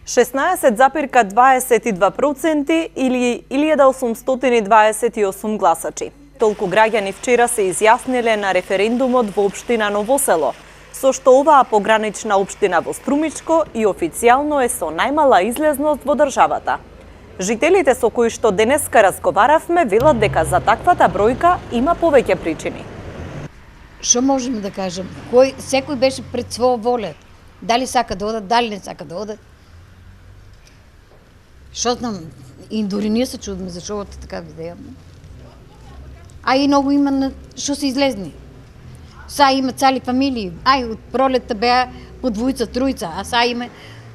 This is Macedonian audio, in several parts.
16,22% или 1828 гласачи. Толку граѓани вчера се изјасниле на референдумот во општина Ново Село, со што оваа погранична општина во Струмичко и официјално е со најмала излезност во државата. Жителите со кои што денеска разговаравме велат дека за таквата бројка има повеќе причини. Што можеме да кажем? Секој беше пред своја воля. Дали сака да одат, дали не сака да одат. Што знам, и дури ние се чудиме зашо од така видеа. А и многу има што се излезни. Са има цели фамилии. Ај, од пролетта беа по двојца, тројца, а са има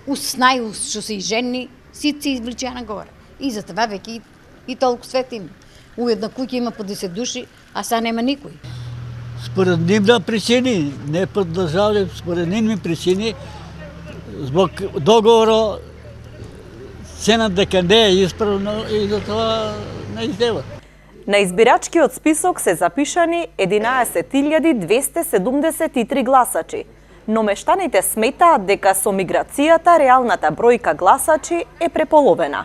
уснај што се и жени, сите се извличаа нагоре. И за това веќе и толку свет има. У една куќа има по 10 души, а са нема никој. Според нивни причини, не под државни, според нивни причини, због договорот сенат дека не е исправно и затоа не издеват. На избирачкиот список се запишани 11.273 гласачи, но мештаните сметаат дека со миграцијата реалната бројка гласачи е преполовена.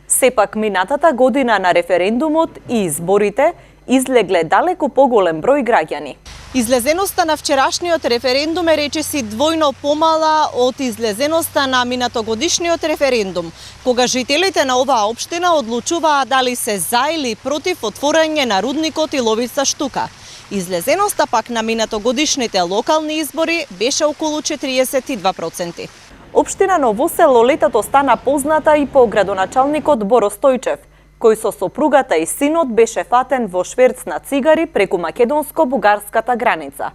Сепак минатата година на референдумот и изборите излегле далеку поголем број граѓани. Излезеноста на вчерашниот референдум е речиси двојно помала од излезеноста на минатогодишниот референдум, кога жителите на оваа општина одлучуваа дали се за или против отворање на рудникот и ловица штука. Излезеноста пак на минатогодишните локални избори беше околу 42%. Општина Ново Село летото стана позната и по градоначалникот Боро Стојчев, кој со сопругата и синот беше фатен во шверц на цигари преку македонско-бугарската граница.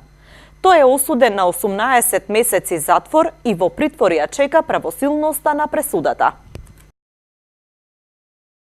Тој е осуден на 18 месеци затвор и во притвор ја чека правосилноста на пресудата.